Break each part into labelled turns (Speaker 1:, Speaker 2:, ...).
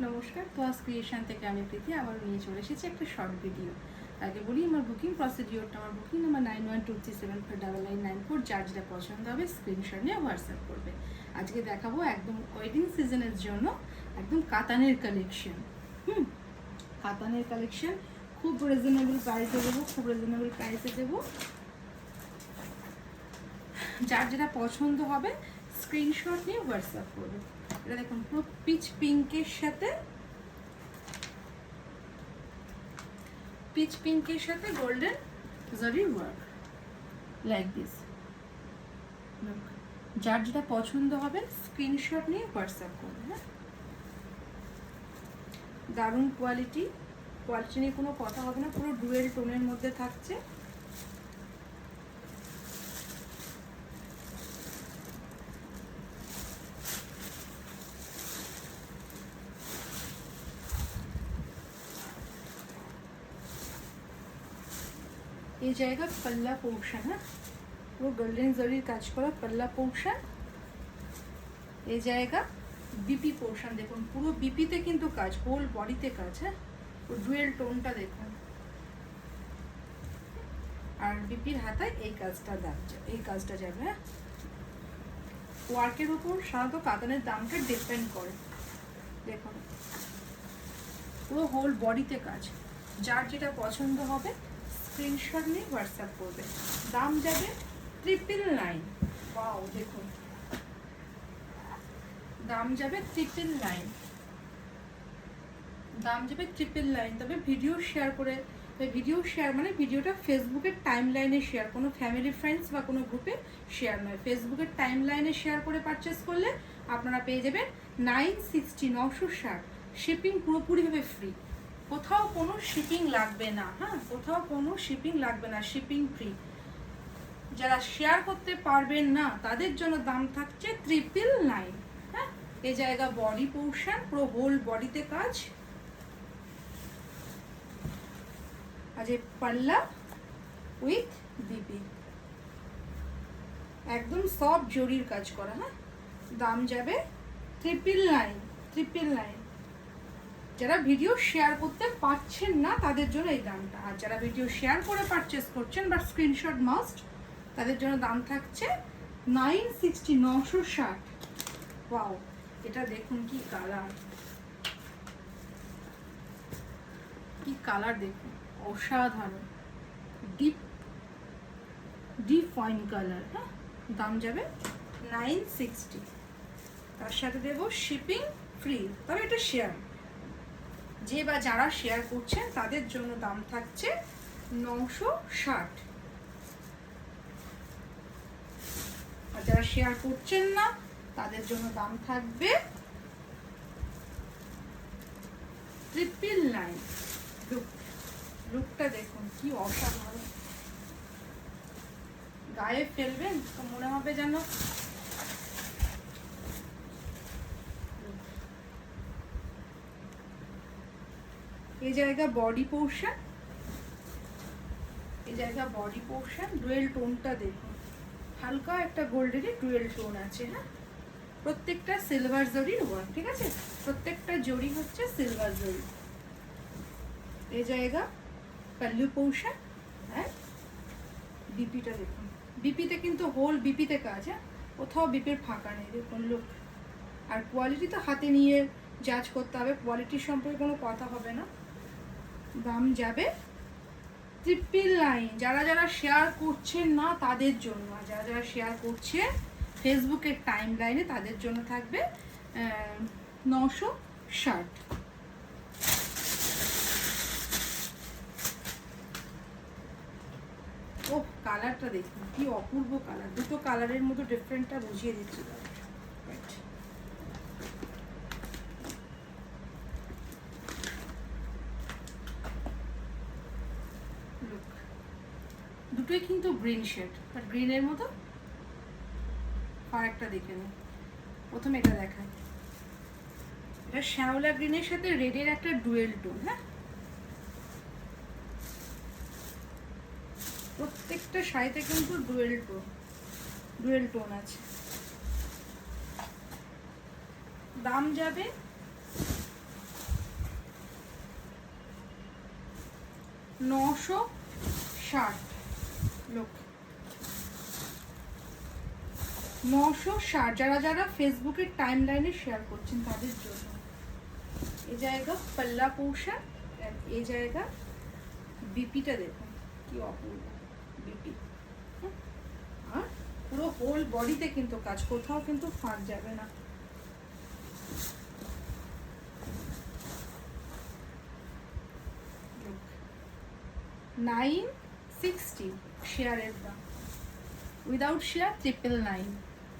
Speaker 1: নমস্কার, তোয়াজ ক্রিয়েশন থেকে আমি প্রীতি আবার নিয়ে চলে এসেছি একটা শর্ট ভিডিও। আগে বলি আমার বুকিং প্রসিডিওরটা। আমার বুকিং নাম্বার 9123749994। যার যেটা পছন্দ হবে স্ক্রিনশট নিয়ে হোয়াটসঅ্যাপ করবে। আজকে দেখাবো একদম ওয়েডিং সিজনের জন্য একদম কাতানের কালেকশন। কাতানের কালেকশন খুব রিজনেবল প্রাইসে দেবো, খুব রিজনেবল প্রাইসে দেবো। যার যেটা পছন্দ হবে স্ক্রিনশট নিয়ে হোয়াটসঅ্যাপ করবে। এটা দেখুন পুরো পিচ পিঙ্কের সাথে গোল্ডেন জারি ওয়ার্ক লাইক দিস। যার যেটা পছন্দ হবে স্ক্রিনশট নিয়ে হোয়াটসঅ্যাপ করবে। হ্যাঁ, দারুণ কোয়ালিটি নিয়ে কোনো কথা হবে না। পুরো ডুয়েল টোনের মধ্যে থাকছে। এই জায়গা পাল্লা পোর্শন, হ্যাঁ পুরো গোল্ডেন জরির কাজ করা পাল্লা পোর্শন। এই জায়গা বিপি পোর্শন, দেখুন পুরো বিপিতে কিন্তু কাজ, হোল বডিতে কাজ। হ্যাঁ, ডুয়েল টোনটা দেখুন। আর বিপির হাতায় এই কাজটা যাবে। হ্যাঁ, ওয়ার্কের উপর সাধারণত কাতানের দামটা ডিপেন্ড করে। দেখুন পুরো হোল বডিতে কাজ। যার যেটা পছন্দ হবে স্ক্রিনশট নিয়ে হোয়াটসঅ্যাপ করবে। দাম যাবে 999। ওয়াও, দেখুন দাম যাবে 999। তবে ভিডিও শেয়ার মানে ভিডিওটা ফেসবুকের টাইমলাইনে শেয়ার, কোনো ফ্যামিলি ফ্রেন্ডস বা কোনো গ্রুপে শেয়ার নয়। ফেসবুকের টাইমলাইনে শেয়ার করে পারচেস করলে আপনারা পেয়ে যাবেন 960। শিপিং পুরোপুরিভাবে ফ্রি, কোথাও কোনো শিপিং লাগবে না। হ্যাঁ, কোথাও কোনো শিপিং লাগবে না, শিপিং ফ্রি। যারা শেয়ার করতে পারবেন না তাদের জন্য দাম থাকছে 999। হ্যাঁ, এই জায়গা বডি পোর্শন, পুরো হোল বডিতে কাজ। আর যে পাল্লা উইথ বিপি, একদম সফট জরির কাজ করা। হ্যাঁ, দাম যাবে 999। যারা ভিডিও শেয়ার করতে পারছেন না তাদের জন্য এই দামটা, আর যারা ভিডিও শেয়ার করে পারচেস করছেন বা স্ক্রিনশট মাস্ট, তাদের জন্য দাম থাকছে 960। ওয়াও, এটা দেখুন কি কালার দেখুন, অসাধারণ ডিপ ফাইন কালার। হ্যাঁ, দাম যাবে 960। তার সাথে দেবো শিপিং ফ্রি। তবে এটা শেয়ার, যে বা যারা শেয়ার করছেন তাদের জন্য দাম থাকছে 960। আর যারা শেয়ার করছেন না তাদের জন্য দাম থাকবে 999। লুকটা দেখুন কি অসাধারণ। গায়ে ফেলবেন তো মনে হবে যেন এই জায়গা বডি পোর্শন, ডুয়েল টোনটা দেখুন, হালকা একটা গোল্ডেনের ডুয়েল টোন আছে। হ্যাঁ, প্রত্যেকটা সিলভার জরির ওয়ার্ক, ঠিক আছে, প্রত্যেকটা জরি হচ্ছে সিলভার জরি। এই জায়গা পাল্লু পোর্শন। হ্যাঁ, বিপিটা দেখুন, বিপিতে কিন্তু হোল বিপিতে কাজ। হ্যাঁ, কোথাও বিপির ফাঁকা নেই। দেখুন লুক। আর কোয়ালিটি তো হাতে নিয়ে জাজ করতে হবে, কোয়ালিটির সম্পর্কে কোনো কথা হবে না। দাম যাবে 999। যারা শেয়ার করছেন না তাদের জন্য, আর যারা শেয়ার করছে ফেসবুকের টাইম লাইনে তাদের জন্য থাকবে 960। ও কালারটা দেখুন কি অপূর্ব কালার। দুটো কালারের মতো ডিফারেন্টটা বুঝিয়ে দিচ্ছি। দুটোই কিন্তু গ্রিন শেড, বাট গ্রিনের মতো আরেকটা দেখে নিই। প্রথমে এটা দেখায়, এটা শ্যাওলা গ্রিনের সাথে রেডের একটা ডুয়েল টোন। হ্যাঁ, প্রত্যেকটা শাড়িতে কিন্তু ডুয়েল টোন আছে। দাম যাবে 960 লোক 960 যারা যারা ফেসবুকের টাইম লাইনে শেয়ার করছেন তাদের জন্য। এই জায়গা পাল্লা পোর্শন, এই জায়গা বিপিটা দেখুন কি অপূর্ব বিপি, আর পুরো হোল বডিতে কিন্তু কাজ, কোথাও কিন্তু ফাঁক যাবে না। $960 শেয়ারের দাম, উইদাউট শেয়ার 999।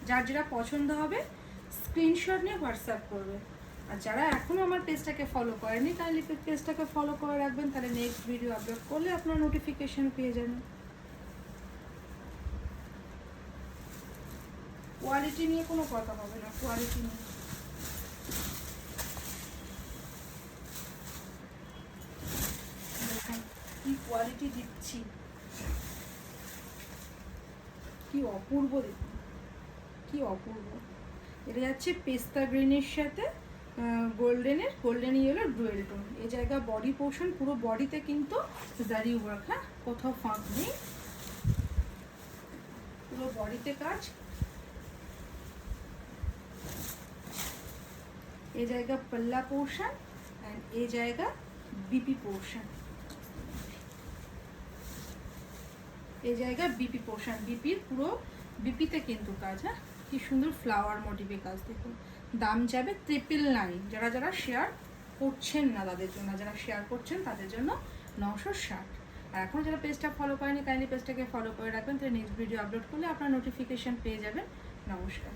Speaker 1: যার যেটা পছন্দ হবে স্ক্রিনশট নিয়ে হোয়াটসঅ্যাপ করবে। আর যারা এখনও আমার পেজটাকে ফলো করেনি কাইন্ডলি পেজটাকে ফলো করে রাখবেন, তাহলে নেক্সট ভিডিও আপলোড করলে আপনার নোটিফিকেশন পেয়ে যাবেন। কোয়ালিটি নিয়ে কোনো কথা হবে না, কোয়ালিটি নিয়ে দেখেন কি কোয়ালিটি দিচ্ছি, কি অপূর্ব দেখুন, কি অপূর্ব। এটা যাচ্ছে পেস্তা গ্রিনের সাথে গোল্ডেন ইয়েলো ডুয়েল টোন। এই জায়গা বডি পোর্শন, পুরো বডিতে কিন্তু জারি ওয়ার্ক, হ্যাঁ কোথাও ফাঁক নেই, পুরো বডিতে কাজ। এই জায়গা পাল্লা পোর্শন এন্ড এই জায়গা বিপি পোর্শন, এই জায়গা বিপি পোর্শন, বিপির পুরো বিপিতে কিন্তু কাজ, হ্যাঁ কি সুন্দর ফ্লাওয়ার মোটিভে কাজ দেখুন। দাম যাবে 999। যারা যারা শেয়ার করছেন না তাদের জন্য, যারা শেয়ার করছেন তাদের জন্য 960। আর এখন যারা পেজটা ফলো করেনি কাইন্ডলি পেজটাকে ফলো করে রাখবেন, তাহলে নেক্সট ভিডিও আপলোড করলে আপনার নোটিফিকেশন পেয়ে যাবেন। নমস্কার।